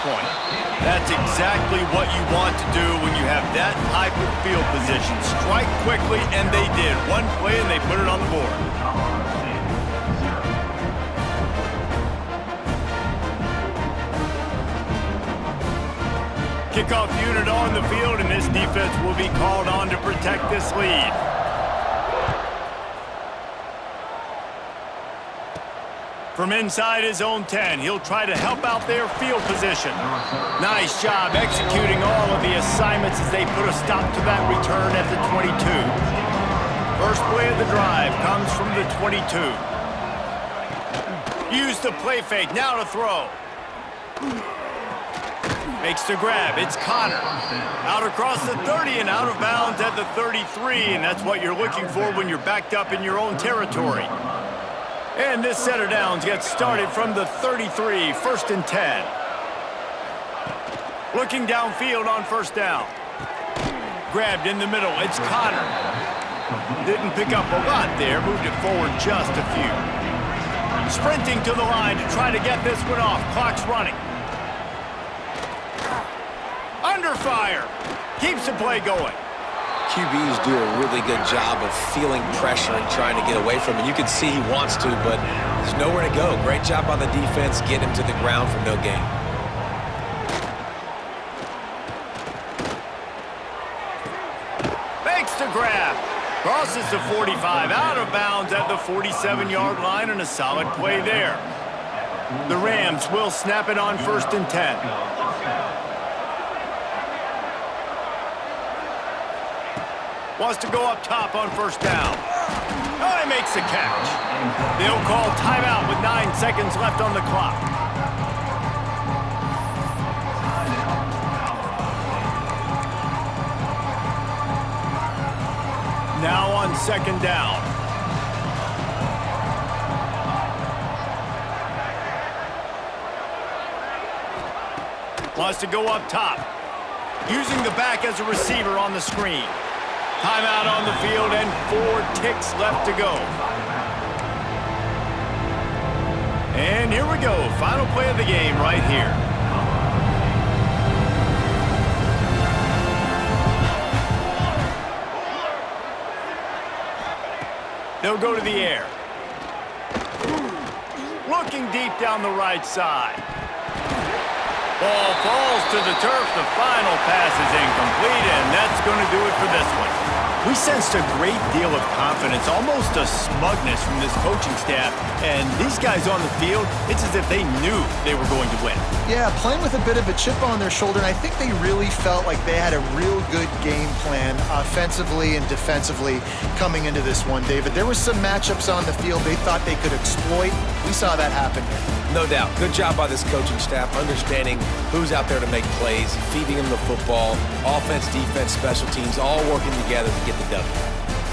point. That's exactly what you want to do when you have that type of field position. Strike quickly, and they did. One play, and they put it on the board. Kickoff unit on the field, and this defense will be called on to protect this lead. From inside his own 10, he'll try to help out their field position. Nice job executing all of the assignments as they put a stop to that return at the 22. First play of the drive comes from the 22. Use the play fake, now to throw. Makes the grab, it's Connor. Out across the 30 and out of bounds at the 33, and that's what you're looking for when you're backed up in your own territory. And this set of downs gets started from the 33, first and 10. Looking downfield on first down. Grabbed in the middle, it's Connor. Didn't pick up a lot there, moved it forward just a few. Sprinting to the line to try to get this one off, clock's running. Under fire, keeps the play going. QBs do a really good job of feeling pressure and trying to get away from it. You can see he wants to, but there's nowhere to go. Great job by the defense, get him to the ground for no gain. Makes the grab. Crosses the 45, out of bounds at the 47-yard line, and a solid play there. The Rams will snap it on first and 10. Wants to go up top on first down. Oh, he makes the catch. They'll call timeout with 9 seconds left on the clock. Now on second down. Wants to go up top. Using the back as a receiver on the screen. Timeout on the field and 4 ticks left to go. And here we go. Final play of the game right here. They'll go to the air. Looking deep down the right side. Ball falls to the turf. The final pass is incomplete, and that's going to do it for this one. We sensed a great deal of confidence, almost a smugness from this coaching staff. And these guys on the field, it's as if they knew they were going to win. Yeah, playing with a bit of a chip on their shoulder, and I think they really felt like they had a real good game plan offensively and defensively coming into this one, David. There were some matchups on the field they thought they could exploit. We saw that happen here. No doubt. Good job by this coaching staff, understanding who's out there to make plays, feeding them the football, offense, defense, special teams, all working together to get the W.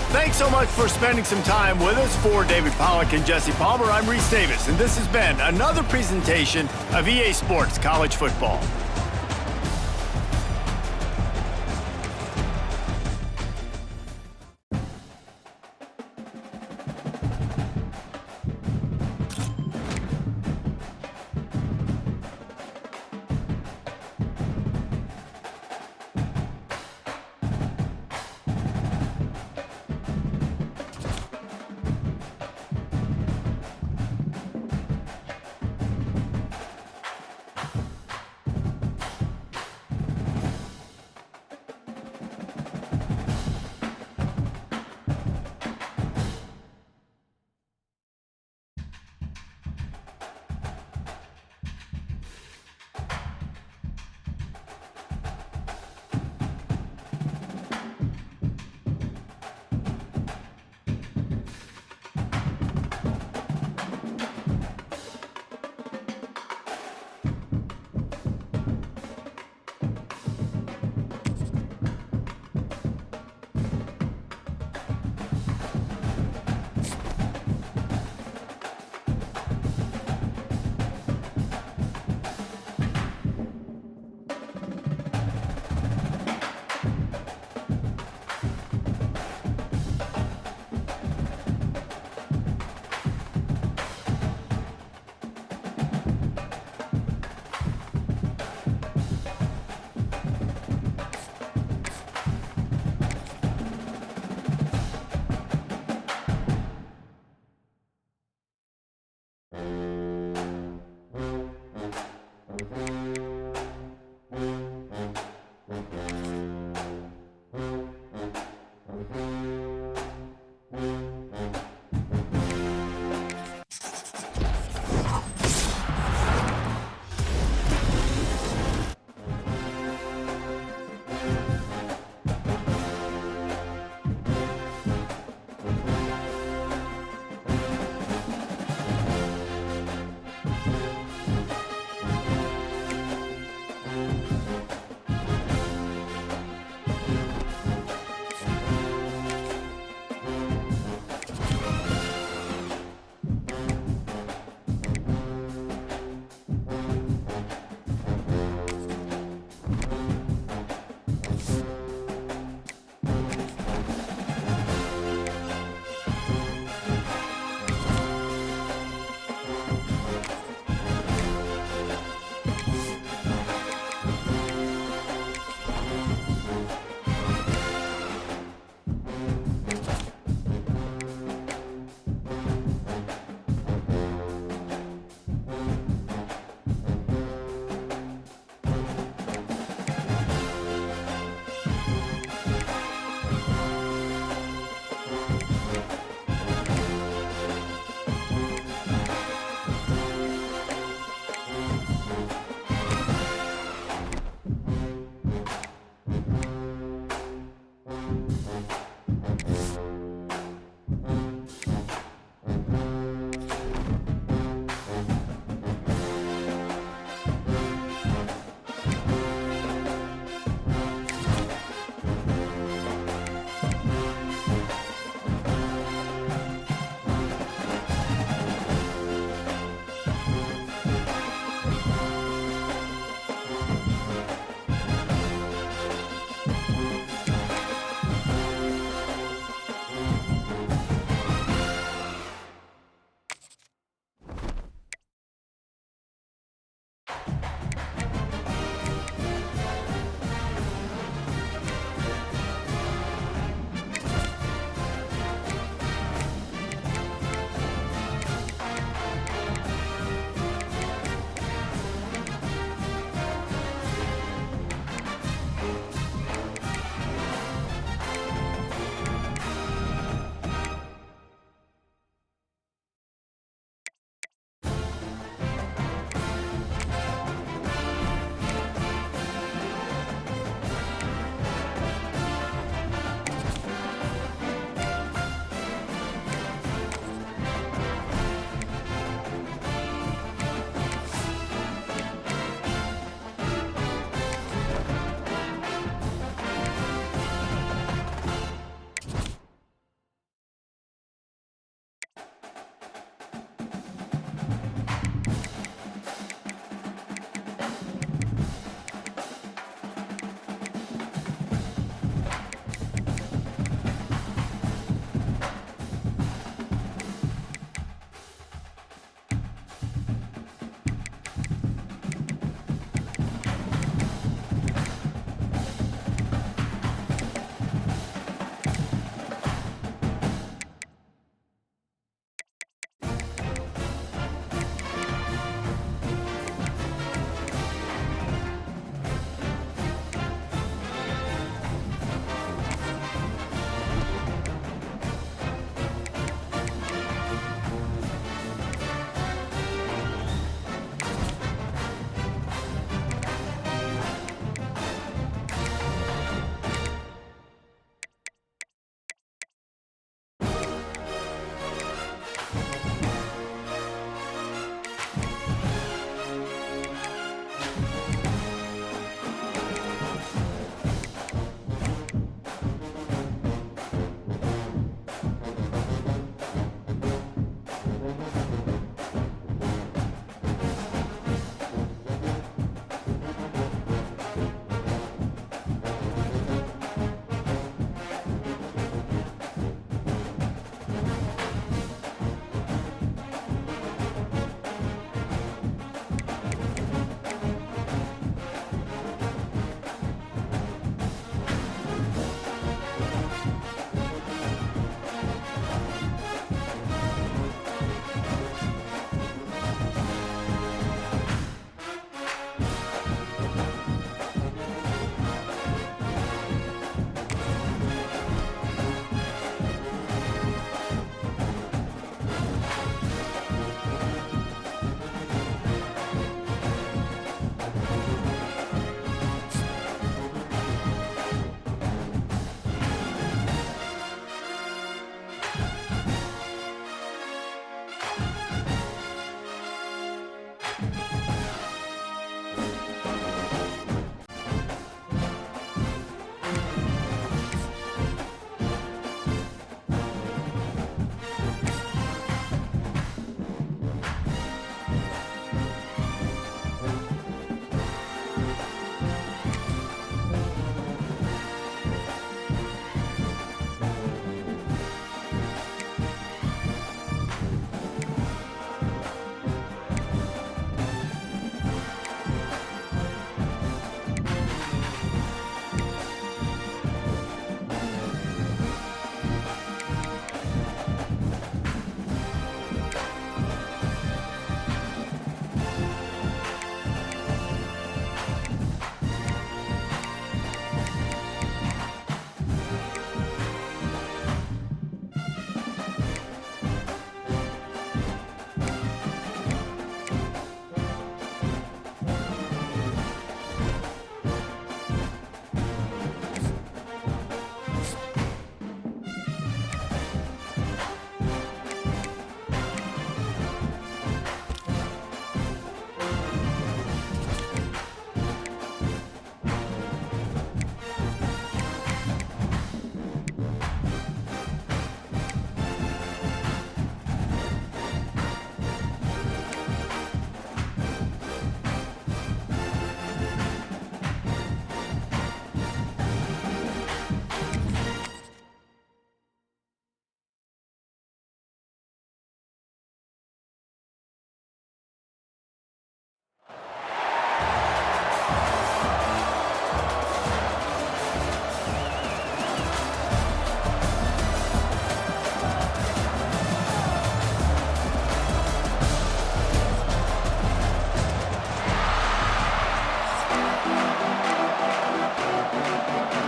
Thanks so much for spending some time with us. For David Pollack and Jesse Palmer, I'm Reese Davis, and this has been another presentation of EA Sports College Football.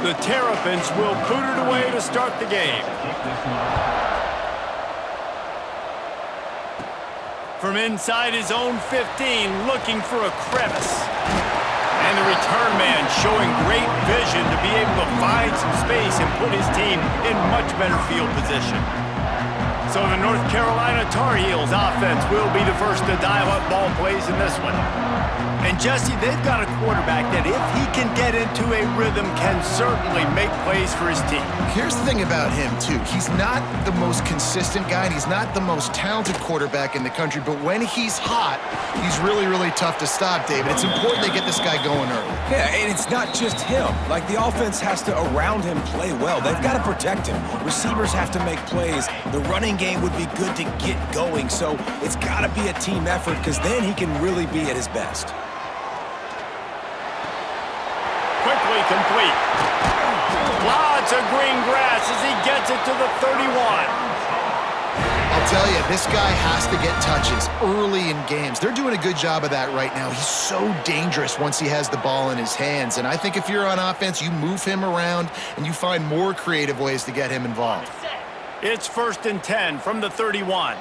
The Terrapins will boot it away to start the game. From inside his own 15, looking for a crevice. And the return man showing great vision to be able to find some space and put his team in much better field position. So the North Carolina Tar Heels offense will be the first to dial up ball plays in this one. And Jesse, they've got a quarterback that if he can get into a rhythm can certainly make plays for his team. Here's the thing about him, too. He's not the most consistent guy, and he's not the most talented quarterback in the country, but when he's hot, he's really, really tough to stop, David. It's important they get this guy going early. Yeah, and it's not just him. Like, the offense has to, around him, play well. They've got to protect him. Receivers have to make plays. The running game would be good to get going, so it's got to be a team effort because then he can really be at his best. Quickly complete. Lots of green grass as he gets it to the 31. I'll tell you, this guy has to get touches early in games. They're doing a good job of that right now. He's so dangerous once he has the ball in his hands. And I think if you're on offense, you move him around and you find more creative ways to get him involved. It's 1st and 10 from the 31.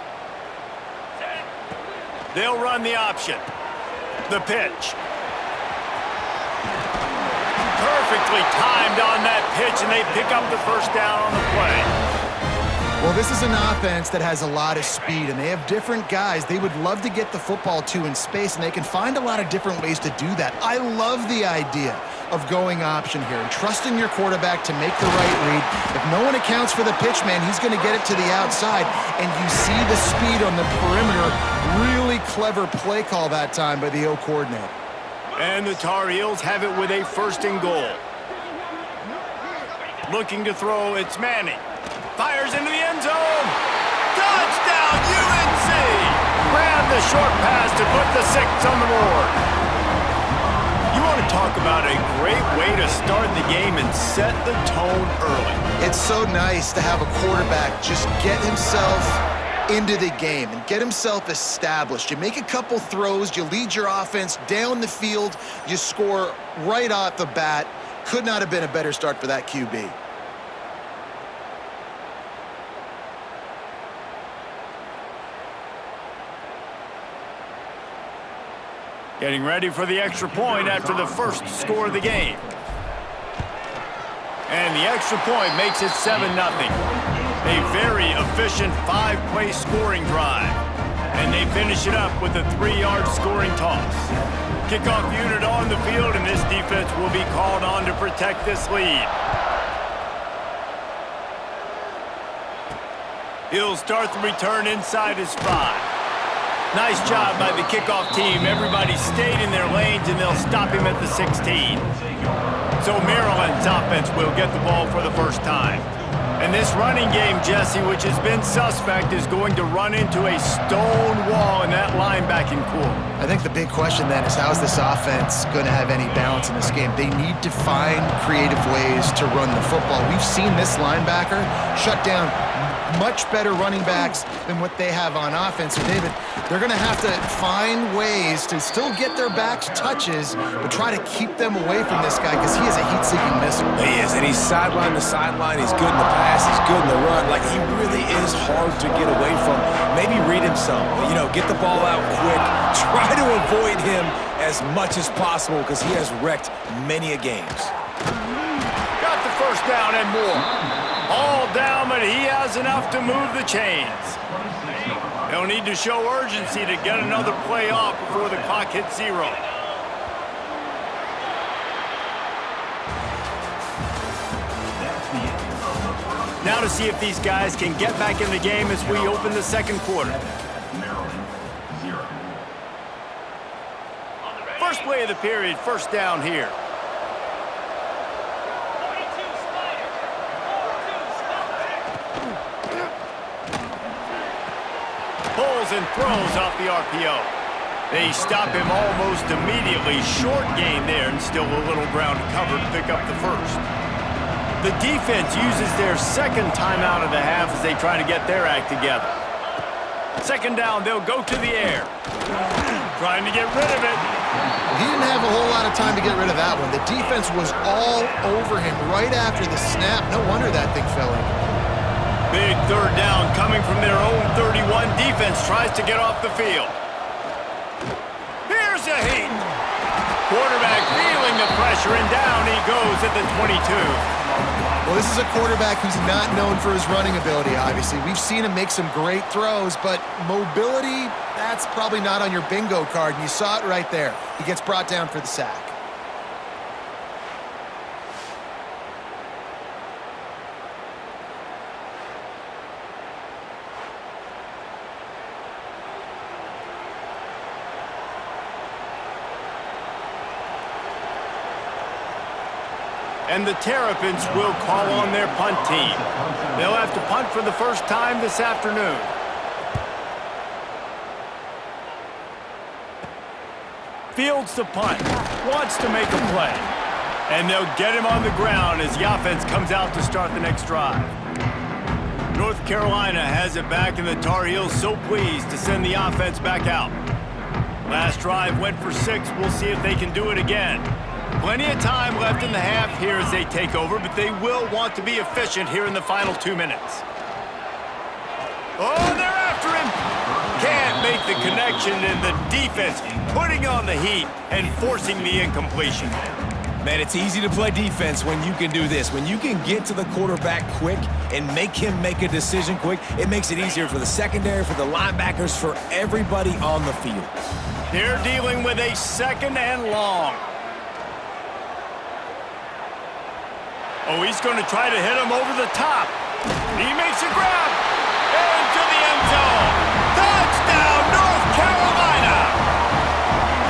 They'll run the option. The pitch. Perfectly timed on that pitch, and they pick up the first down on the play. Well, this is an offense that has a lot of speed, and they have different guys they would love to get the football to in space, and they can find a lot of different ways to do that. I love the idea of going option here and trusting your quarterback to make the right read. If no one accounts for the pitch, man, he's going to get it to the outside, and you see the speed on the perimeter. Really clever play call that time by the O coordinator. And the Tar Heels have it with a 1st and goal. Looking to throw, it's Manning. Fires into the end zone. Touchdown, UNC! Grab the short pass to put the 6 on the board. You want to talk about a great way to start the game and set the tone early. It's so nice to have a quarterback just get himself into the game and get himself established. You make a couple throws, you lead your offense down the field, you score right off the bat. Could not have been a better start for that QB. Getting ready for the extra point after the first score of the game. And the extra point makes it 7-0. A very efficient 5-play scoring drive. And they finish it up with a 3-yard scoring toss. Kickoff unit on the field, and this defense will be called on to protect this lead. He'll start the return inside his 5. Nice job by the kickoff team. Everybody stayed in their lanes, and they'll stop him at the 16. So Maryland's offense will get the ball for the first time. And this running game, Jesse, which has been suspect, is going to run into a stone wall in that linebacking core. I think the big question then is, how is this offense going to have any balance in this game? They need to find creative ways to run the football. We've seen this linebacker shut down much better running backs than what they have on offense. So, David, they're going to have to find ways to still get their backs touches, but try to keep them away from this guy because he is a heat-seeking missile. He is, and he's sideline to sideline. He's good in the pass. He's good in the run. Like, he really is hard to get away from. Maybe read him some. You know, get the ball out quick. Try to avoid him as much as possible because he has wrecked many a games. Got the first down and more. All down, but he has enough to move the chains. They'll need to show urgency to get another play off before the clock hits 0. Now to see if these guys can get back in the game as we open the second quarter. First play of the period, first down here. Pulls and throws off the RPO. They stop him almost immediately. Short gain there, and still a little ground to cover to pick up the first. The defense uses their second timeout of the half as they try to get their act together. Second down, they'll go to the air. Trying to get rid of it. he didn't have a whole lot of time to get rid of that one. The defense was all over him right after the snap. No wonder that thing fell in. Big third down coming from their own 31. Defense tries to get off the field. Here's a heat. Quarterback feeling the pressure, and down he goes at the 22. Well, this is a quarterback who's not known for his running ability, obviously. We've seen him make some great throws, but mobility, that's probably not on your bingo card, and you saw it right there. He gets brought down for the sack. And the Terrapins will call on their punt team. They'll have to punt for the first time this afternoon. Fields the punt, wants to make a play. And they'll get him on the ground as the offense comes out to start the next drive. North Carolina has it back, and the Tar Heels so pleased to send the offense back out. Last drive went for 6. We'll see if they can do it again. Plenty of time left in the half here as they take over, but they will want to be efficient here in the final 2 minutes. Oh, they're after him! Can't make the connection, and the defense putting on the heat and forcing the incompletion. Man, it's easy to play defense when you can do this. When you can get to the quarterback quick and make him make a decision quick, it makes it easier for the secondary, for the linebackers, for everybody on the field. They're dealing with a 2nd and long. Oh, he's going to try to hit him over the top. He makes a grab. Into the end zone. Touchdown, North Carolina!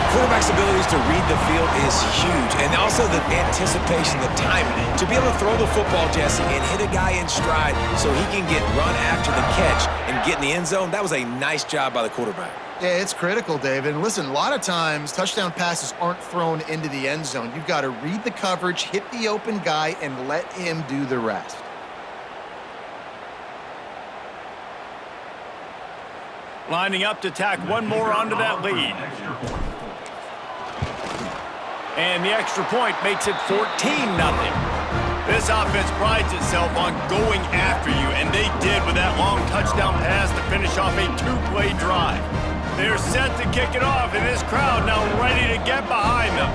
Quarterback's abilities to read the field is huge, and also the anticipation, the timing. To be able to throw the football, Jesse, and hit a guy in stride so he can get run after the catch and get in the end zone, that was a nice job by the quarterback. Yeah, it's critical, David. And listen, a lot of times touchdown passes aren't thrown into the end zone. You've got to read the coverage, hit the open guy, and let him do the rest. Lining up to tack one more onto that lead. And the extra point makes it 14-0. This offense prides itself on going after you, and they did with that long touchdown pass to finish off a 2-play drive. They're set to kick it off, and this crowd now ready to get behind them.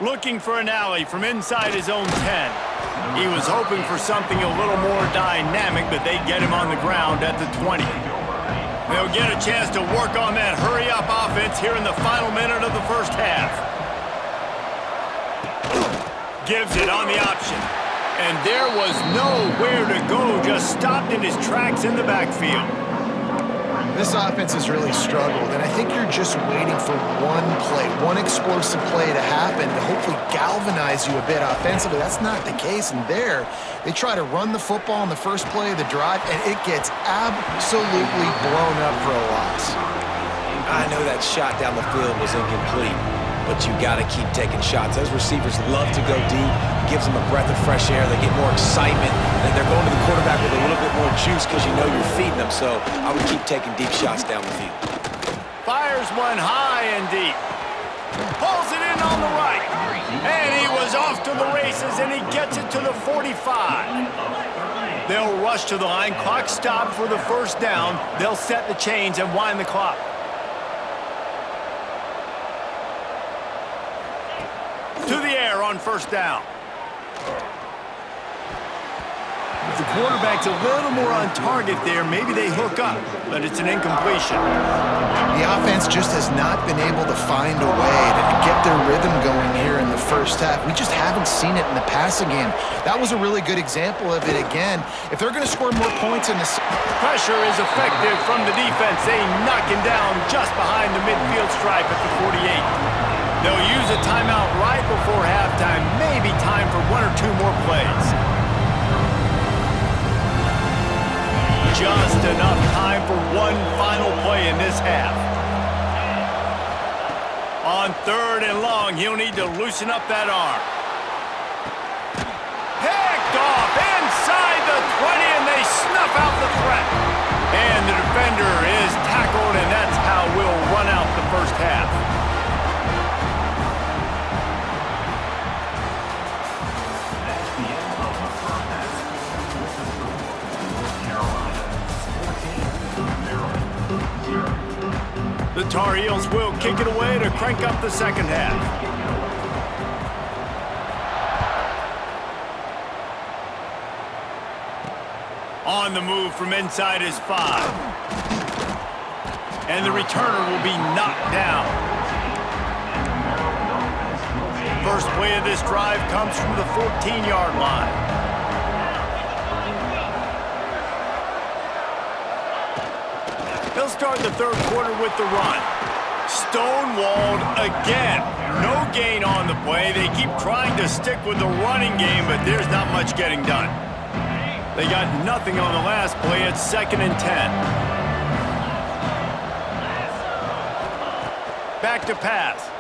Looking for an alley from inside his own 10. He was hoping for something a little more dynamic, but they get him on the ground at the 20. They'll get a chance to work on that hurry-up offense here in the final minute of the first half. Gives it on the option. And there was nowhere to go, just stopped in his tracks in the backfield. This offense has really struggled, and I think you're just waiting for one play, one explosive play to happen to hopefully galvanize you a bit offensively. That's not the case, and there, they try to run the football in the first play of the drive, and it gets absolutely blown up for a loss. I know that shot down the field was incomplete, but you got to keep taking shots. Those receivers love to go deep. It gives them a breath of fresh air. They get more excitement, and they're going to the quarterback with a little bit more juice because you know you're feeding them. So I would keep taking deep shots down the field. Fires one high and deep. Pulls it in on the right. And he was off to the races, and he gets it to the 45. They'll rush to the line. Clock stopped for the first down. They'll set the chains and wind the clock. To the air on first down. If the quarterback's a little more on target there, maybe they hook up, but it's an incompletion. The offense just has not been able to find a way to get their rhythm going here in the first half. We just haven't seen it in the passing game. That was a really good example of it again. If they're going to score more points in this... Pressure is effective from the defense. They knock him down just behind the midfield stripe at the 48. They'll use a timeout right before halftime. Maybe time for one or two more plays. Just enough time for one final play in this half. On 3rd and long, he'll need to loosen up that arm. Picked off inside the the 20, and they snuff out the threat. And the defender is tackled, and that's how we'll run out the first half. The Tar Heels will kick it away to crank up the second half. On the move from inside his 5. And the returner will be knocked down. First play of this drive comes from the 14-yard line. They'll start the third quarter with the run. Stonewalled again. No gain on the play. They keep trying to stick with the running game, but there's not much getting done. They got nothing on the last play. It's 2nd and 10. Back to pass.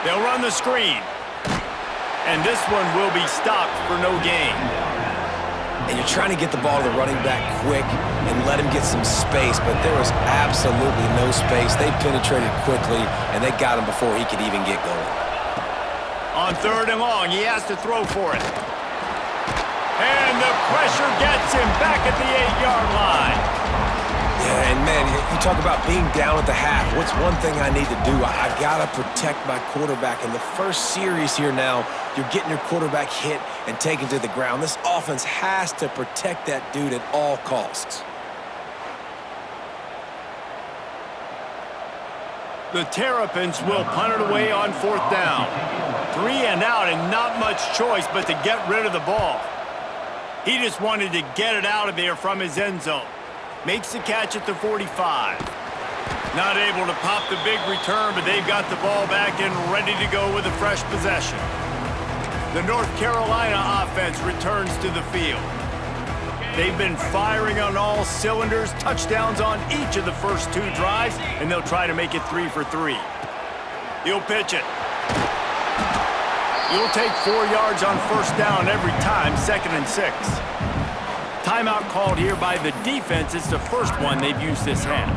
They'll run the screen. And this one will be stopped for no gain. And you're trying to get the ball to the running back quick and let him get some space, but there was absolutely no space. They penetrated quickly, and they got him before he could even get going. On 3rd and long, he has to throw for it. And the pressure gets him back at the 8-yard line. Yeah, and man, you talk about being down at the half. What's one thing I need to do? I gotta protect my quarterback. In the first series here now, you're getting your quarterback hit and taken to the ground. This offense has to protect that dude at all costs. The Terrapins will punt it away on 4th down. 3 and out and not much choice but to get rid of the ball. He just wanted to get it out of there from his end zone. Makes the catch at the 45. Not able to pop the big return, but they've got the ball back and ready to go with a fresh possession. The North Carolina offense returns to the field. They've been firing on all cylinders, touchdowns on each of the first 2 drives, and they'll try to make it 3 for 3. He'll pitch it. He'll take 4 yards on 1st down every time, 2nd and 6. Timeout called here by the defense. It's the first one they've used this half.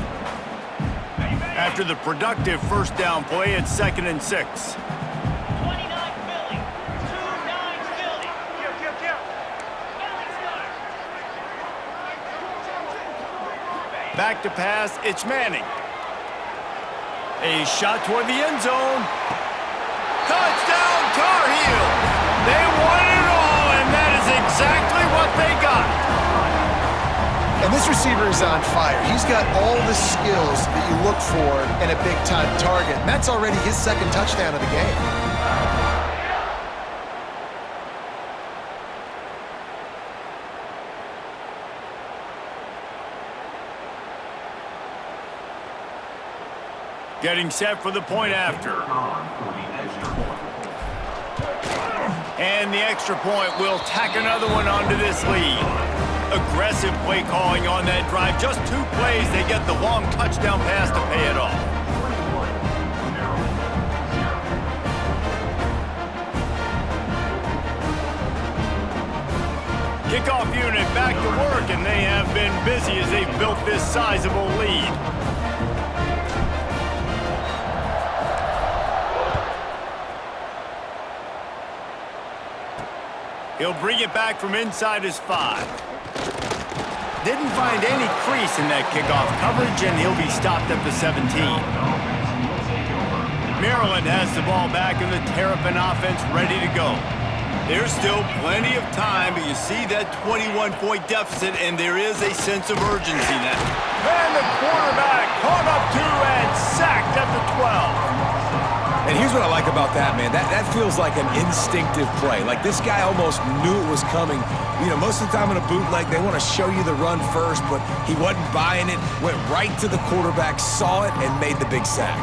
After the productive 1st down play, it's 2nd and 6. 29 Philly. 2-9 Philly. Back to pass, it's Manning. A shot toward the end zone. Touchdown, Tar Heels! They won it all, and that is exactly what they got. And this receiver is on fire. He's got all the skills that you look for in a big-time target. And that's already his 2nd touchdown of the game. Getting set for the point after. And the extra point will tack another one onto this lead. Aggressive play calling on that drive. Just 2 plays, they get the long touchdown pass to pay it off. Kickoff unit back to work, and they have been busy as they've built this sizable lead. He'll bring it back from inside his 5. Didn't find any crease in that kickoff coverage, and he'll be stopped at the 17. Maryland has the ball back, and the Terrapin offense ready to go. There's still plenty of time, but you see that 21-point deficit, and there is a sense of urgency now. And the quarterback caught up to and sacked at the 12. And here's what I like about that, man. That feels like an instinctive play. Like this guy almost knew it was coming. You know, most of the time in a bootleg, they want to show you the run first, but he wasn't buying it, went right to the quarterback, saw it, and made the big sack.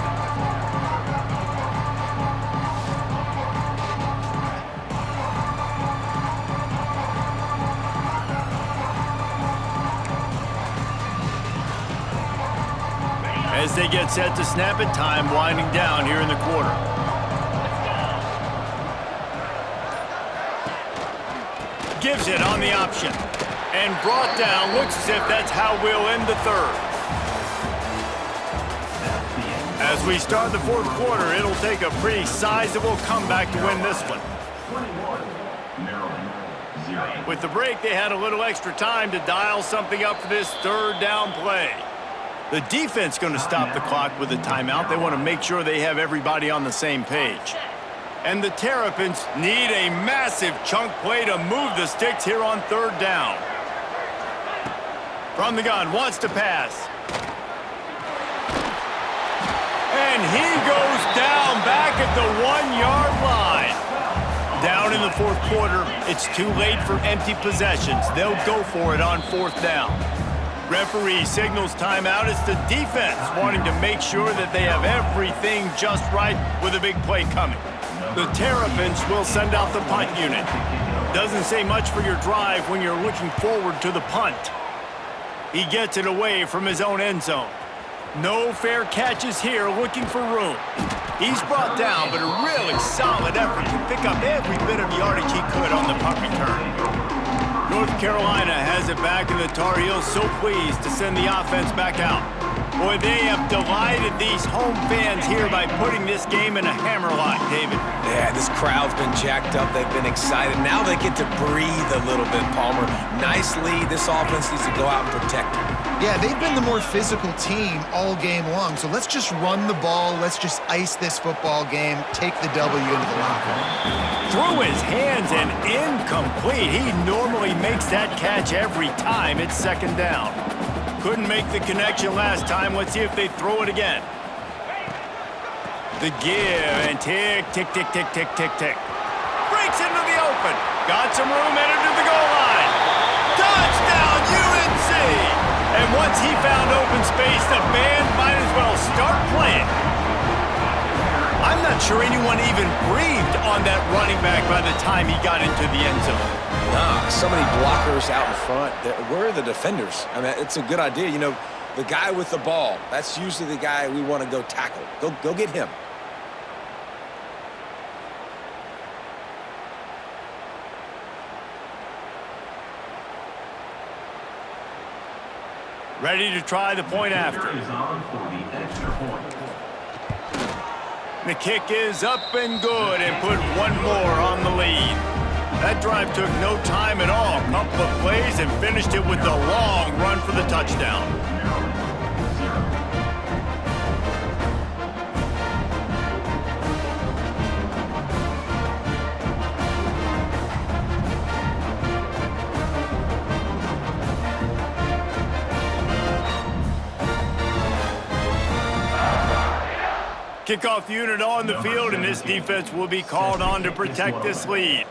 As they get set to snap it, time winding down here in the quarter. gives it on the option. And brought down. Looks as if that's how we'll end the third. As we start the fourth quarter, it'll take a pretty sizable comeback to win this one. With the break, they had a little extra time to dial something up for this third down play. The defense going to stop the clock with a timeout. They want to make sure they have everybody on the same page. And the Terrapins need a massive chunk play to move the sticks here on third down. From the gun, wants to pass. And he goes down back at the 1-yard line. Down in the fourth quarter, it's too late for empty possessions. They'll go for it on fourth down. Referee signals timeout. It's the defense wanting to make sure that they have everything just right with a big play coming. The Terrapins will send out the punt unit. Doesn't say much for your drive when you're looking forward to the punt. He gets it away from his own end zone. No fair catches here, looking for room. He's brought down, but a really solid effort to pick up every bit of yardage he could on the punt return. North Carolina has it back, and the Tar Heels so pleased to send the offense back out. Boy, they have delighted these home fans here by putting this game in a hammerlock, David. Yeah, this crowd's been jacked up. They've been excited. Now they get to breathe a little bit, Palmer. Nice lead. This offense needs to go out and protect it. Yeah, they've been the more physical team all game long, so let's just run the ball. Let's just ice this football game, take the W into the locker room. Through his hands and incomplete. He normally makes that catch every time it's second down. Couldn't make the connection last time. Let's see if they throw it again. The give and tick, tick, tick, tick, tick, tick, tick. Breaks into the open. Got some room, entered to the goal line. Touchdown, UNC! And once he found open space, the band might as well start playing. I'm not sure anyone even breathed on that running back by the time he got into the end zone. Nah, so many blockers out in front. Where are the defenders? I mean, it's a good idea. You know, the guy with the ball, that's usually the guy we want to go tackle. Go get him. Ready to try the point after. The kick is up and good and put one more on the lead. That drive took no time at all. Couple of plays and finished it with a long run for the touchdown. Kickoff unit on the field, and this defense will be called on to protect this lead.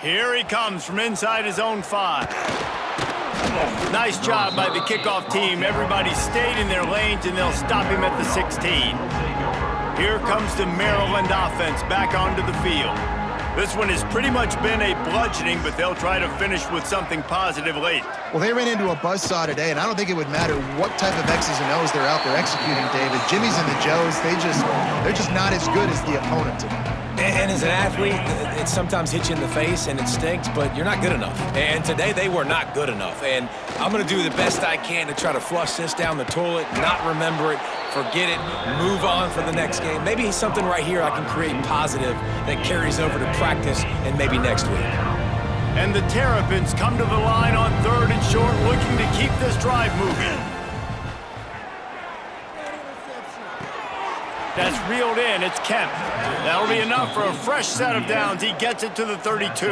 Here he comes from inside his own 5. Nice job by the kickoff team. Everybody stayed in their lanes, and they'll stop him at the 16. Here comes the Maryland offense back onto the field. This one has pretty much been a bludgeoning, but they'll try to finish with something positive late. Well, they ran into a buzzsaw today, and I don't think it would matter what type of X's and O's they're out there executing, David. Jimmy's and the Joes, they're just not as good as the opponent today. And as an athlete, it sometimes hits you in the face and it stinks, but you're not good enough. And today they were not good enough. And I'm going to do the best I can to try to flush this down the toilet, not remember it, forget it, move on for the next game. Maybe something right here I can create positive that carries over to practice and maybe next week. And the Terrapins come to the line on 3rd and short, looking to keep this drive moving. That's reeled in. It's Kemp. That'll be enough for a fresh set of downs. He gets it to the 32.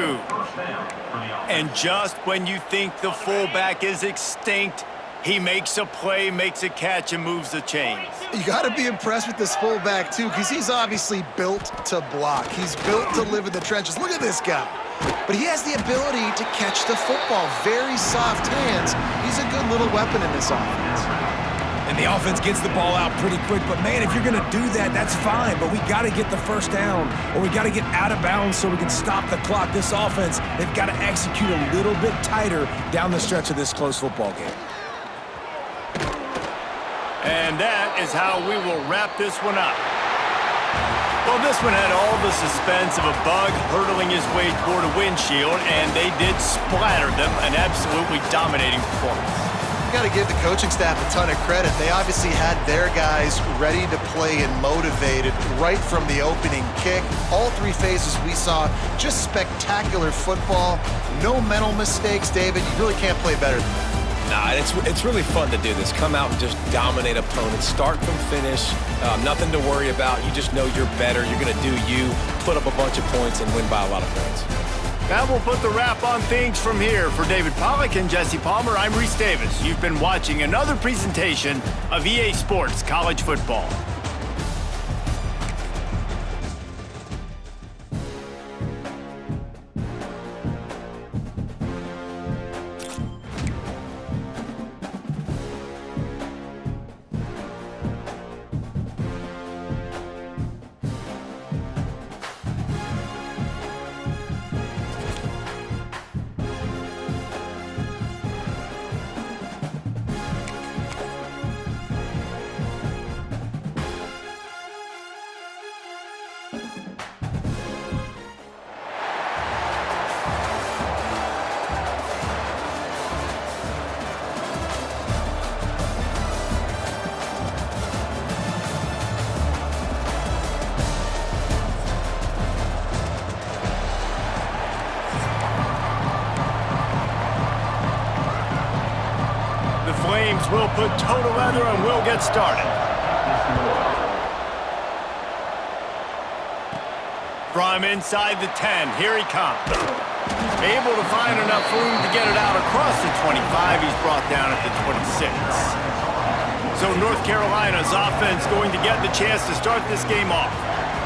And just when you think the fullback is extinct, he makes a play, makes a catch, and moves the chains. You got to be impressed with this fullback, too, because he's obviously built to block. He's built to live in the trenches. Look at this guy. But he has the ability to catch the football. Very soft hands. He's a good little weapon in this offense. And the offense gets the ball out pretty quick. But, man, if you're going to do that, that's fine. But we got to get the first down, or we got to get out of bounds so we can stop the clock. This offense, they've got to execute a little bit tighter down the stretch of this close football game. And that is how we will wrap this one up. Well, this one had all the suspense of a bug hurtling his way toward a windshield, and they did splatter them, an absolutely dominating performance. Got to give the coaching staff a ton of credit. They obviously had their guys ready to play and motivated right from the opening kick. All three phases we saw, just spectacular football. No mental mistakes, David. You really can't play better than that. Nah, it's really fun to do this. Come out and just dominate opponents, start from finish. Nothing to worry about. You just know you're better. You're going to do you, put up a bunch of points, and win by a lot of points. That will put the wrap on things from here. For David Pollack and Jesse Palmer, I'm Reese Davis. You've been watching another presentation of EA Sports College Football. Flames will put total leather and we'll get started. From inside the 10, here he comes. Able to find enough room to get it out across the 25. He's brought down at the 26. So North Carolina's offense going to get the chance to start this game off.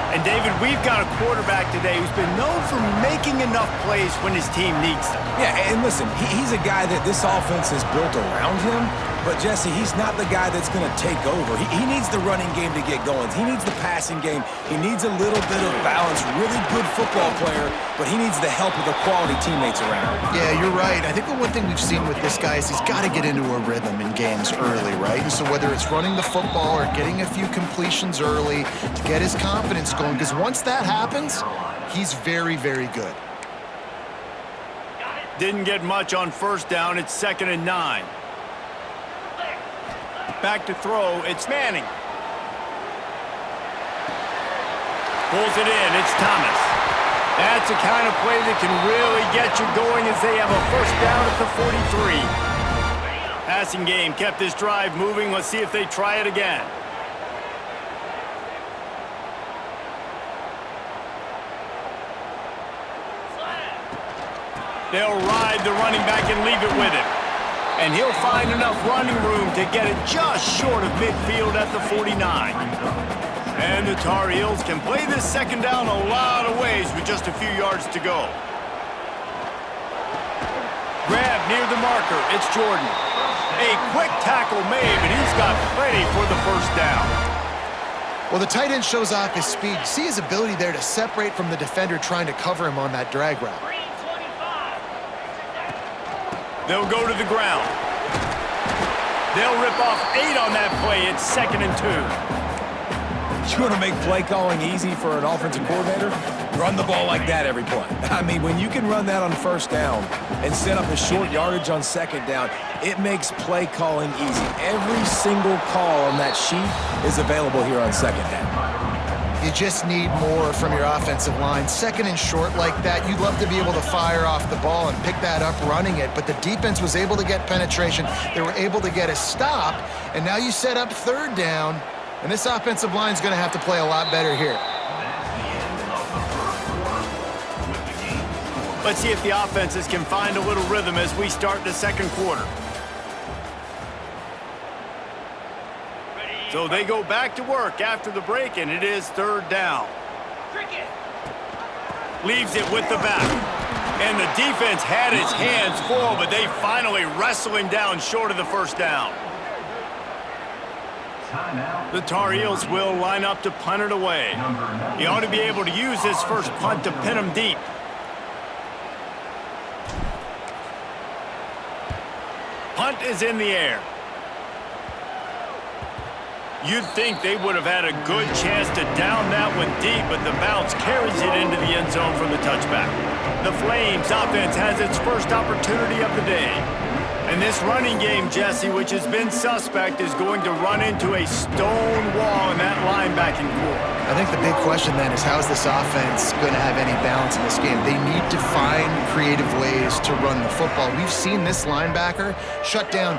And David, we've got a quarterback today who's been known for making enough plays when his team needs them. Yeah, and listen, he's a guy that this offense is built around him. But, Jesse, he's not the guy that's going to take over. He needs the running game to get going. He needs the passing game. He needs a little bit of balance. Really good football player, but he needs the help of the quality teammates around him. Yeah, you're right. I think the one thing we've seen with this guy is he's got to get into a rhythm in games early, right? And so whether it's running the football or getting a few completions early to get his confidence going, because once that happens, he's very, very good. Didn't get much on first down. It's 2nd and 9. Back to throw, it's Manning. Pulls it in, it's Thomas. That's the kind of play that can really get you going as they have a first down at the 43. Passing game kept this drive moving. Let's see if they try it again. They'll ride the running back and leave it with him. And he'll find enough running room to get it just short of midfield at the 49. And the Tar Heels can play this second down a lot of ways with just a few yards to go. Grab near the marker, it's Jordan. A quick tackle made, but he's got plenty for the first down. Well, the tight end shows off his speed. See his ability there to separate from the defender trying to cover him on that drag route. They'll go to the ground. They'll rip off 8 on that play. It's 2nd and 2. You want to make play calling easy for an offensive coordinator? Run the ball like that every play. I mean, when you can run that on first down and set up a short yardage on second down, it makes play calling easy. Every single call on that sheet is available here on second down. You just need more from your offensive line. 2nd and short like that, you'd love to be able to fire off the ball and pick that up running it, but the defense was able to get penetration. They were able to get a stop, and now you set up 3rd down, and this offensive line is going to have to play a lot better here. Let's see if the offenses can find a little rhythm as we start the second quarter. So they go back to work after the break, and it is 3rd down. Leaves it with the back. And the defense had his hands full, but they finally wrestle him down short of the first down. The Tar Heels will line up to punt it away. He ought to be able to use this first punt to pin him deep. Punt is in the air. You'd think they would have had a good chance to down that one deep, but the bounce carries it into the end zone for the touchback. The Flames offense has its first opportunity of the day. And this running game, Jesse, which has been suspect, is going to run into a stone wall in that linebacking core. I think the big question then is, how is this offense going to have any balance in this game? They need to find creative ways to run the football. We've seen this linebacker shut down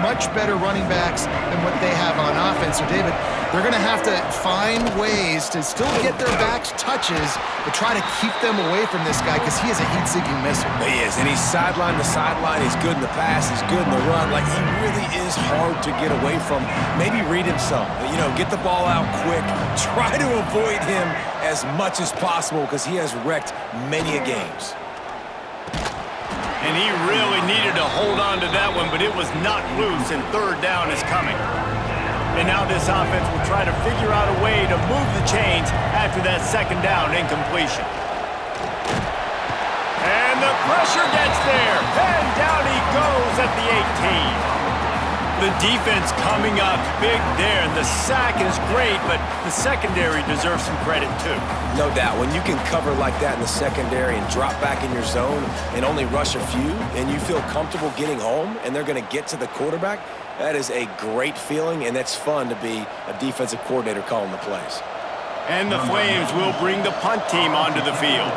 much better running backs than what they have on offense. So, David, they're going to have to find ways to still get their backs touches, but try to keep them away from this guy because he is a heat-seeking missile. He is, and he's sideline to sideline. He's good in the pass. He's good in the run. Like, he really is hard to get away from. Maybe read him some. You know, get the ball out quick. Try to avoid him as much as possible because he has wrecked many a games. And he really needed to hold on to that one, but it was not loose, and third down is coming. And now this offense will try to figure out a way to move the chains after that second down incompletion. And the pressure gets there, and down he goes at the 18. The defense coming up big there, and the sack is great, but the secondary deserves some credit too. No doubt. When you can cover like that in the secondary and drop back in your zone and only rush a few, and you feel comfortable getting home and they're going to get to the quarterback, that is a great feeling, and it's fun to be a defensive coordinator calling the plays. And the Flames will bring the punt team onto the field.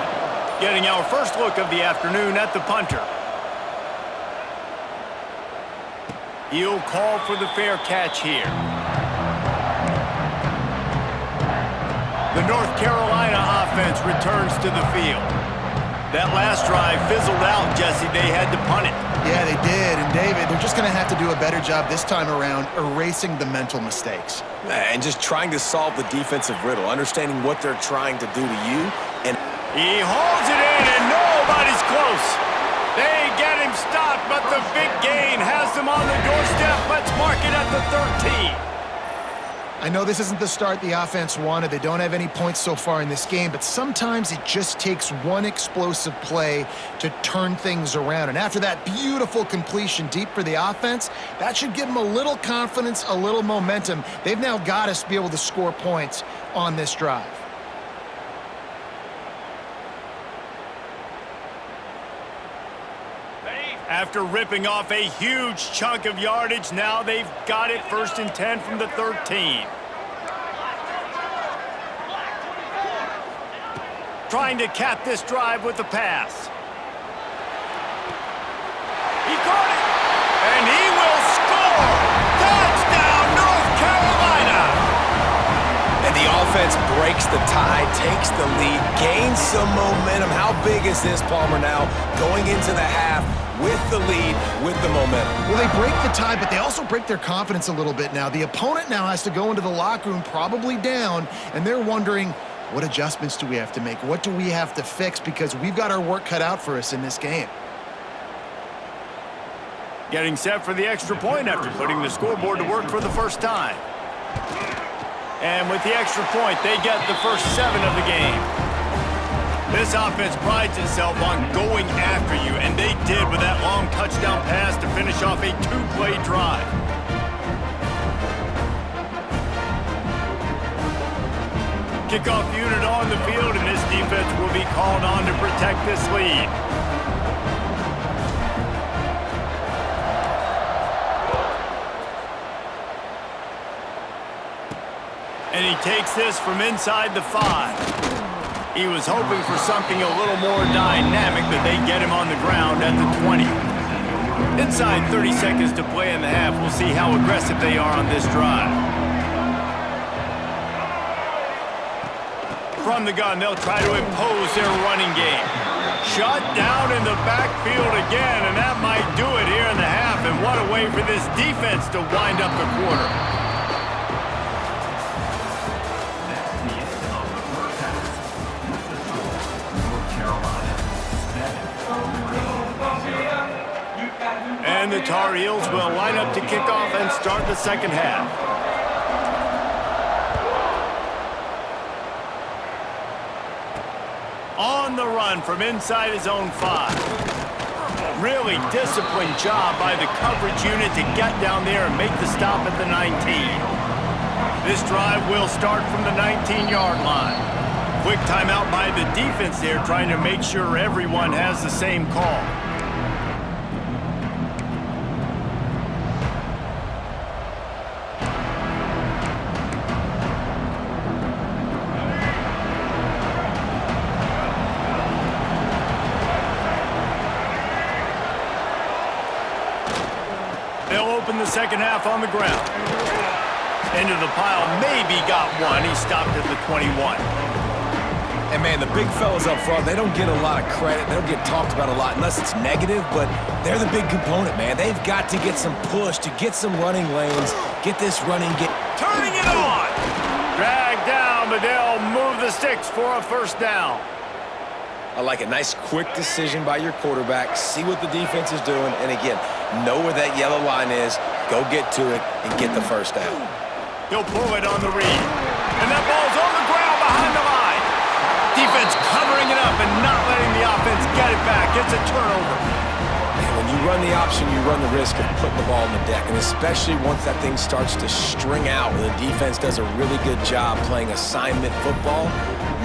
Getting our first look of the afternoon at the punter. He'll call for the fair catch here. The North Carolina offense returns to the field. That last drive fizzled out, Jesse. They had to punt it. Yeah, they did. And, David, they're just going to have to do a better job this time around erasing the mental mistakes. And just trying to solve the defensive riddle, understanding what they're trying to do to you. And he holds it in, and nobody's close. They get him stopped, but the big gain has them on the doorstep. Let's mark it at the 13. I know this isn't the start the offense wanted. They don't have any points so far in this game, but sometimes it just takes one explosive play to turn things around. And after that beautiful completion deep for the offense, that should give them a little confidence, a little momentum. They've now got to be able to score points on this drive. After ripping off a huge chunk of yardage, now they've got it 1st and 10 from the 13. Trying to cap this drive with the pass. He caught it, and he will score! Touchdown, North Carolina! And the offense breaks the tie, takes the lead, gains some momentum. How big is this, Palmer, now going into the half with the lead, with the momentum? Well, they break the tie, but they also break their confidence a little bit now. The opponent now has to go into the locker room probably down, and they're wondering, what adjustments do we have to make? What do we have to fix? Because we've got our work cut out for us in this game. Getting set for the extra point after putting the scoreboard to work for the first time. And with the extra point, they get the first 7 of the game. This offense prides itself on going after you, and they did with that long touchdown pass to finish off a 2-play drive. Kickoff unit on the field, and this defense will be called on to protect this lead. And he takes this from inside the 5. He was hoping for something a little more dynamic, but they get him on the ground at the 20. Inside 30 seconds to play in the half. We'll see how aggressive they are on this drive. From the gun, they'll try to impose their running game. Shut down in the backfield again, and that might do it here in the half. And what a way for this defense to wind up the quarter. And the Tar Heels will line up to kick off and start the second half. On the run from inside his own 5. Really disciplined job by the coverage unit to get down there and make the stop at the 19. This drive will start from the 19-yard line. Quick timeout by the defense there, trying to make sure everyone has the same call. They'll open the second half on the ground. Into the pile, maybe got one. He stopped at the 21. And, man, the big fellas up front, they don't get a lot of credit. They don't get talked about a lot unless it's negative, but they're the big component, man. They've got to get some push, to get some running lanes, get this running game. Turning it on! Dragged down, but they'll move the sticks for a first down. I like a nice quick decision by your quarterback, see what the defense is doing, and again, know where that yellow line is, go get to it, and get the first down. He'll pull it on the read. And that ball's on the ground behind the line. Defense covering it up and not letting the offense get it back. It's a turnover. And when you run the option, you run the risk of putting the ball on the deck, and especially once that thing starts to string out, when the defense does a really good job playing assignment football,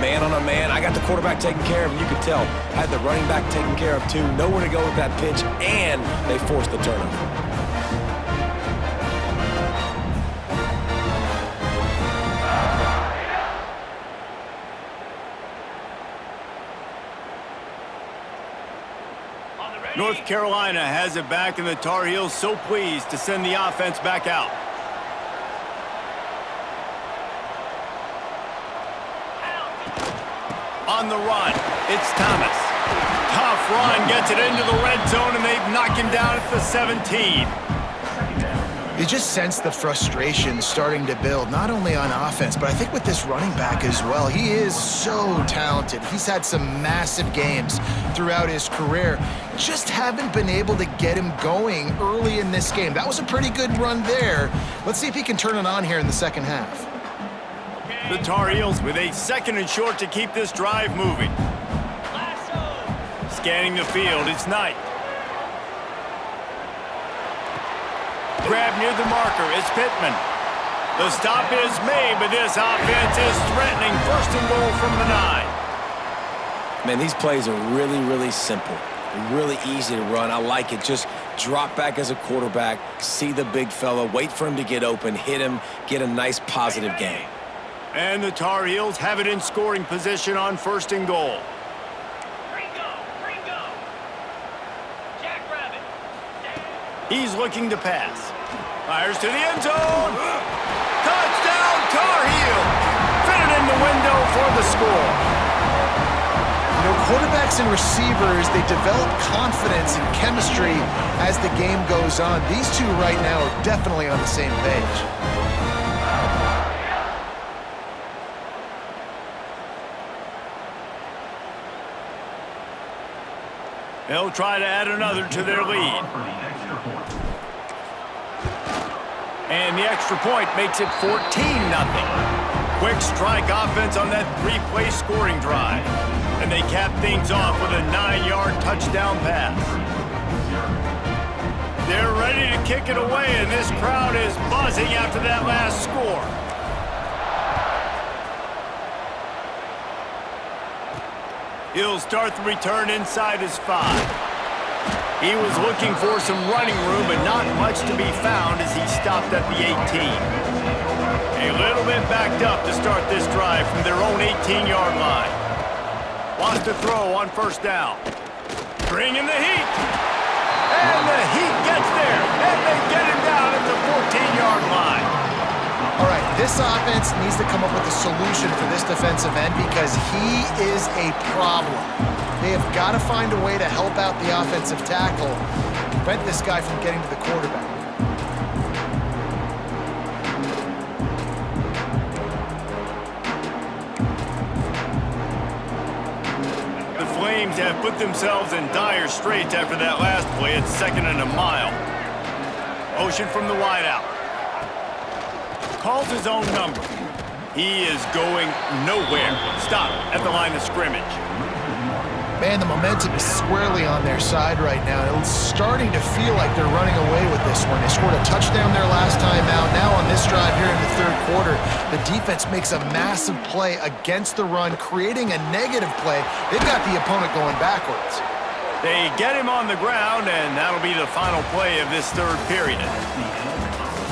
man on a man. I got the quarterback taken care of, and you could tell. I had the running back taken care of, too. Nowhere to go with that pitch, and they forced the turnover. North Carolina has it back, and the Tar Heels so pleased to send the offense back out. On the run, it's Thomas. Tough run, gets it into the red zone, and they've knocked him down at the 17. You just sense the frustration starting to build, not only on offense, but I think with this running back as well. He is so talented. He's had some massive games throughout his career. Just haven't been able to get him going early in this game. That was a pretty good run there. Let's see if he can turn it on here in the second half. The Tar Heels with a second and short to keep this drive moving. Scanning the field, it's Knight. Grab near the marker, it's Pittman. The stop is made, but this offense is threatening. First and goal from the 9. Man, these plays are really, really simple. Really easy to run. I like it. Just drop back as a quarterback, see the big fella, wait for him to get open, hit him, get a nice positive game. And the Tar Heels have it in scoring position on first and goal. He's looking to pass. Fires to the end zone. Touchdown, Tar Heels. Fit it in the window for the score. You know, quarterbacks and receivers, they develop confidence and chemistry as the game goes on. These two right now are definitely on the same page. They'll try to add another to their lead. And the extra point makes it 14-0. Quick strike offense on that 3-play scoring drive. And they cap things off with a 9-yard touchdown pass. They're ready to kick it away, and this crowd is buzzing after that last score. He'll start the return inside his 5. He was looking for some running room, but not much to be found as he stopped at the 18. A little bit backed up to start this drive from their own 18-yard line. Wants to throw on first down. Bring in the heat. And the heat gets there, and they get him down at the 14-yard line. All right, this offense needs to come up with a solution for this defensive end because he is a problem. They have got to find a way to help out the offensive tackle, prevent this guy from getting to the quarterback. The Flames have put themselves in dire straits after that last play. It's 2nd and a mile. Motion from the wideout. Calls his own number. He is going nowhere. Stop at the line of scrimmage. Man, the momentum is squarely on their side right now. It's starting to feel like they're running away with this one. They scored a touchdown their last time out. Now on this drive here in the third quarter, the defense makes a massive play against the run, creating a negative play. They've got the opponent going backwards. They get him on the ground, and that'll be the final play of this third period.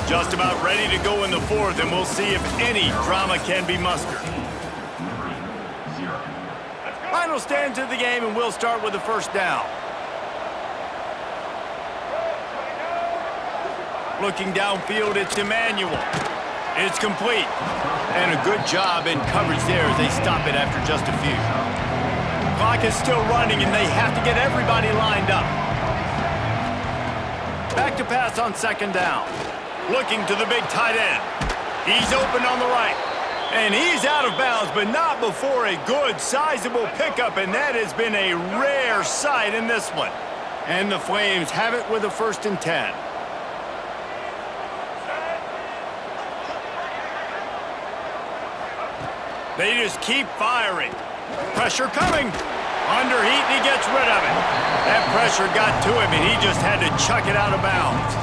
Just about ready to go in the fourth, and we'll see if any drama can be mustered. Final stands of the game, and we'll start with the first down. Looking downfield, it's Emmanuel. It's complete. And a good job in coverage there as they stop it after just a few. Clock is still running, and they have to get everybody lined up. Back to pass on second down. Looking to the big tight end. He's open on the right. And he's out of bounds, but not before a good, sizable pickup, and that has been a rare sight in this one. And the Flames have it with a 1st and 10. They just keep firing. Pressure coming. Under heat, and he gets rid of it. That pressure got to him, and he just had to chuck it out of bounds.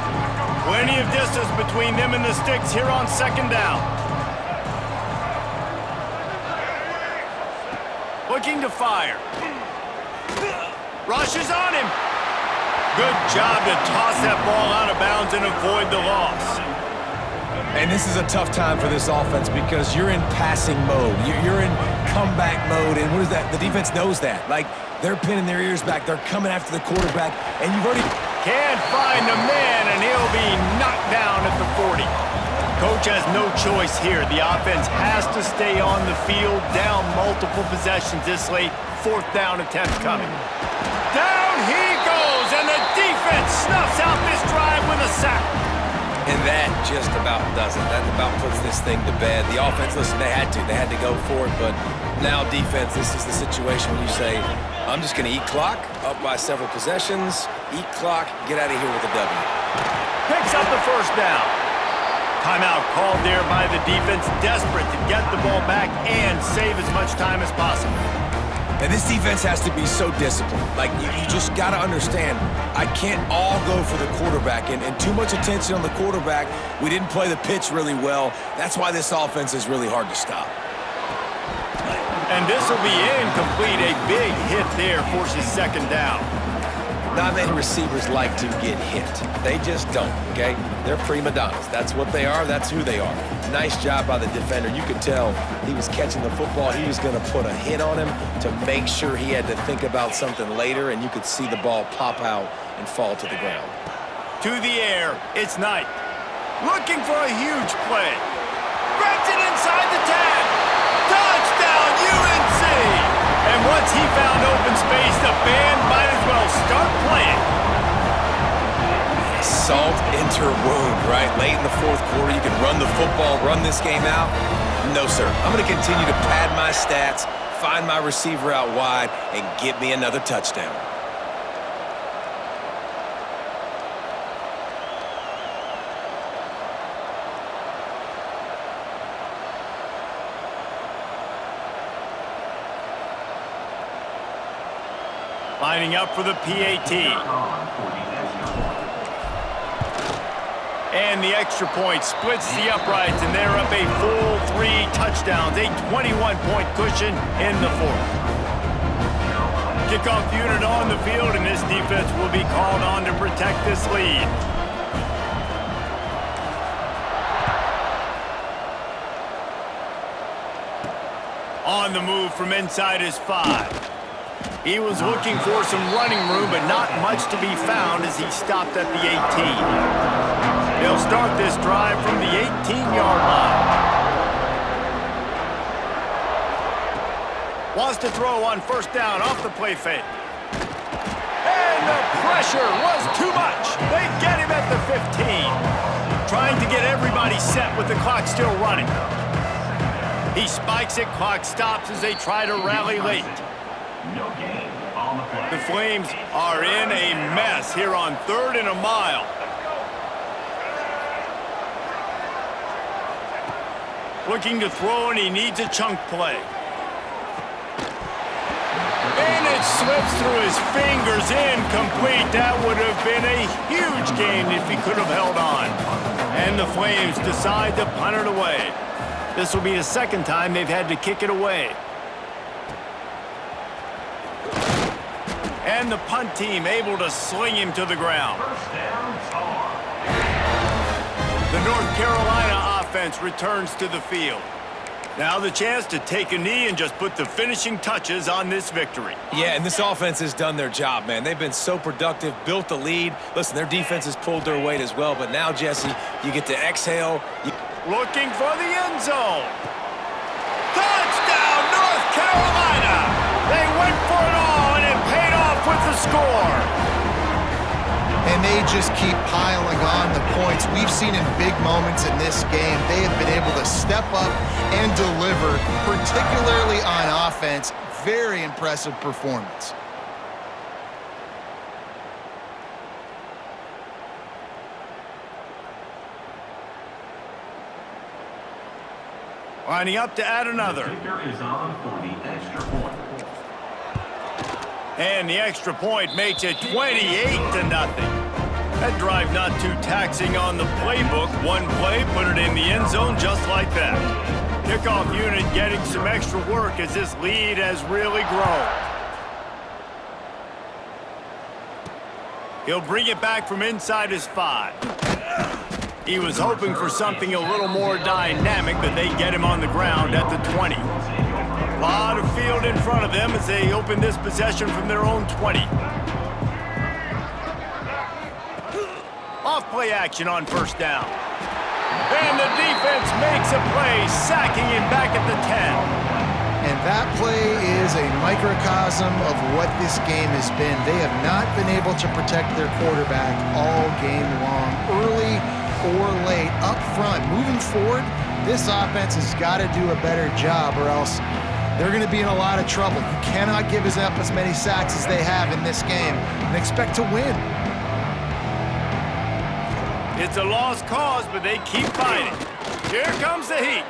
Plenty of distance between them and the sticks here on second down. Looking to fire. Rushes on him. Good job to toss that ball out of bounds and avoid the loss. And this is a tough time for this offense because you're in passing mode. You're in comeback mode, and what is that? The defense knows that. Like, they're pinning their ears back. They're coming after the quarterback, and you've already... Can't find the man, and he'll be knocked down at the 40. Coach has no choice here. The offense has to stay on the field, down multiple possessions this late. 4th down attempt coming. Down he goes, and the defense snuffs out this drive with a sack. And that just about does it. That about puts this thing to bed. The offense, listen, they had to go for it, but now defense, this is the situation when you say, I'm just going to eat clock, up by several possessions, eat clock, get out of here with a W. Picks up the 1st down. Timeout called there by the defense, desperate to get the ball back and save as much time as possible. And this defense has to be so disciplined. Like, you just got to understand, I can't all go for the quarterback. And too much attention on the quarterback. We didn't play the pitch really well. That's why this offense is really hard to stop. And this will be incomplete. A big hit there forces second down. Not many receivers like to get hit. They just don't, okay? They're prima donnas. That's what they are. That's who they are. Nice job by the defender. You could tell he was catching the football. He was going to put a hit on him to make sure he had to think about something later, and you could see the ball pop out and fall to the ground. To the air, it's Knight. Looking for a huge play. Grabs it inside the 10. Touchdown, UNC! And once he found open space, the band might as well start playing. Salt into wound, right? Late in the 4th quarter, you can run the football, run this game out. No, sir. I'm going to continue to pad my stats, find my receiver out wide, and get me another touchdown. Lining up for the PAT. And the extra point splits the uprights, and they're up a full 3 touchdowns, a 21-point cushion in the 4th. Kickoff unit on the field, and this defense will be called on to protect this lead. On the move from inside his 5. He was looking for some running room, but not much to be found as he stopped at the 18. They'll start this drive from the 18-yard line. Wants to throw on 1st down off the play fake. And the pressure was too much. They get him at the 15. Trying to get everybody set with the clock still running. He spikes it, clock stops as they try to rally late. The Flames are in a mess here on 3rd and a mile. Looking to throw, and he needs a chunk play. And It slips through his fingers, incomplete. That would have been a huge gain if he could have held on. And the Flames decide to punt it away. This will be the second time they've had to kick it away. And the punt team able to sling him to the ground. The North Carolina offense returns to the field. Now the chance to take a knee and just put the finishing touches on this victory. Yeah, and this offense has done their job, man. They've been so productive, built the lead. Listen, their defense has pulled their weight as well, but now, Jesse, you get to exhale. Looking for the end zone. Touchdown, North Carolina! They went for it all, and it paid off with the score. And they just keep piling on the points. We've seen in big moments in this game, they have been able to step up and deliver, particularly on offense. Very impressive performance. Lining up to add another. And the extra point makes it 28-0. That drive not too taxing on the playbook. One play, put it in the end zone just like that. Kickoff unit getting some extra work as this lead has really grown. He'll bring it back from inside his 5. He was hoping for something a little more dynamic, but they get him on the ground at the 20. A lot of field in front of them as they open this possession from their own 20. Off play action on first down. And the defense makes a play, sacking him back at the 10. And that play is a microcosm of what this game has been. They have not been able to protect their quarterback all game long, early or late, up front. Moving forward, this offense has got to do a better job or else they're going to be in a lot of trouble. You cannot give up as many sacks as they have in this game and expect to win. It's a lost cause, but they keep fighting. Here comes the heat.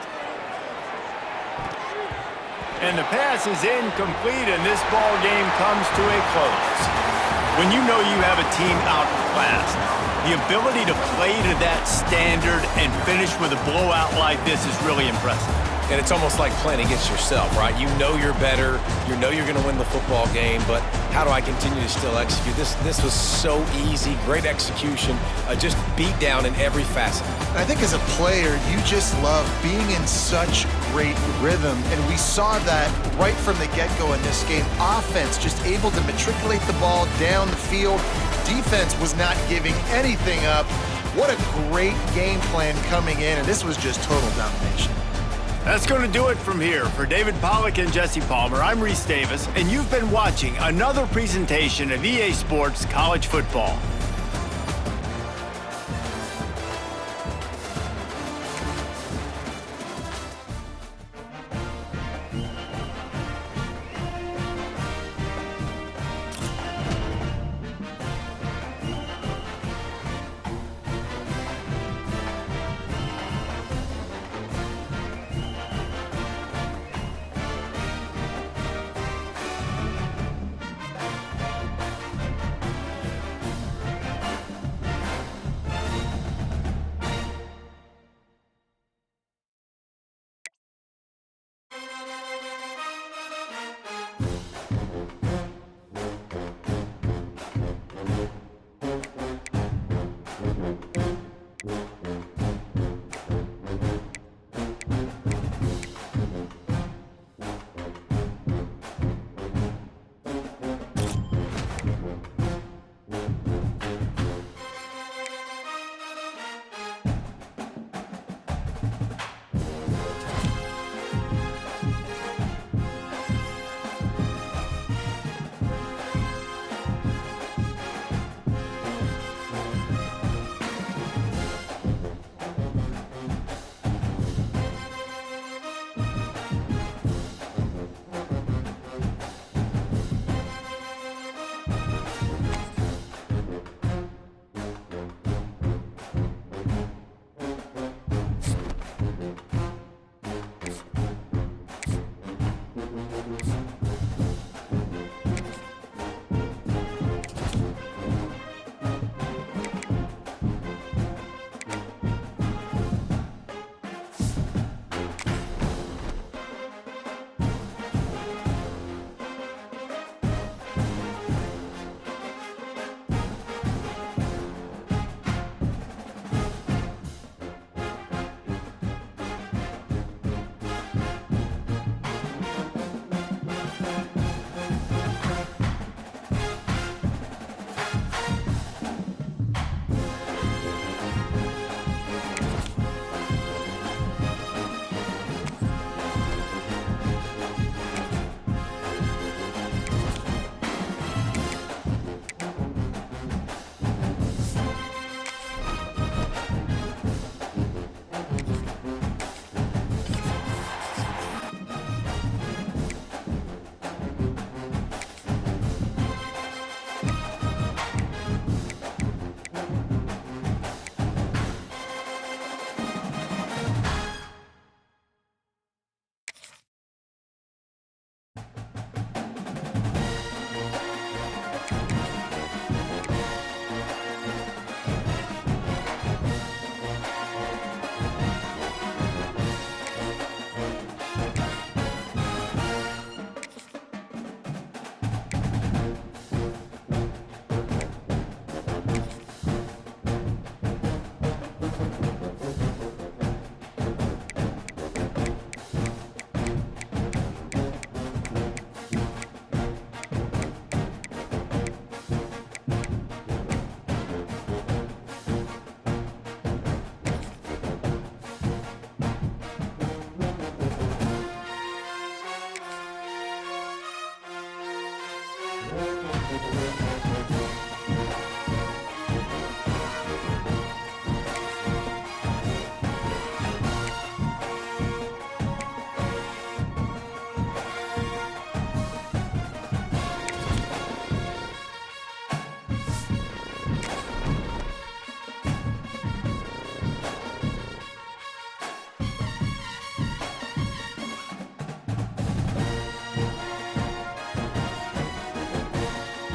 And the pass is incomplete, and this ball game comes to a close. When you know you have a team outclassed, the ability to play to that standard and finish with a blowout like this is really impressive. And it's almost like playing against yourself, right? You know you're better. You know you're going to win the football game, but how do I continue to still execute? This was so easy, great execution, just beat down in every facet. I think as a player, you just love being in such great rhythm, and we saw that right from the get-go in this game. Offense just able to matriculate the ball down the field. Defense was not giving anything up. What a great game plan coming in, and this was just total domination. That's going to do it from here. For David Pollack and Jesse Palmer, I'm Reese Davis, and you've been watching another presentation of EA Sports College Football.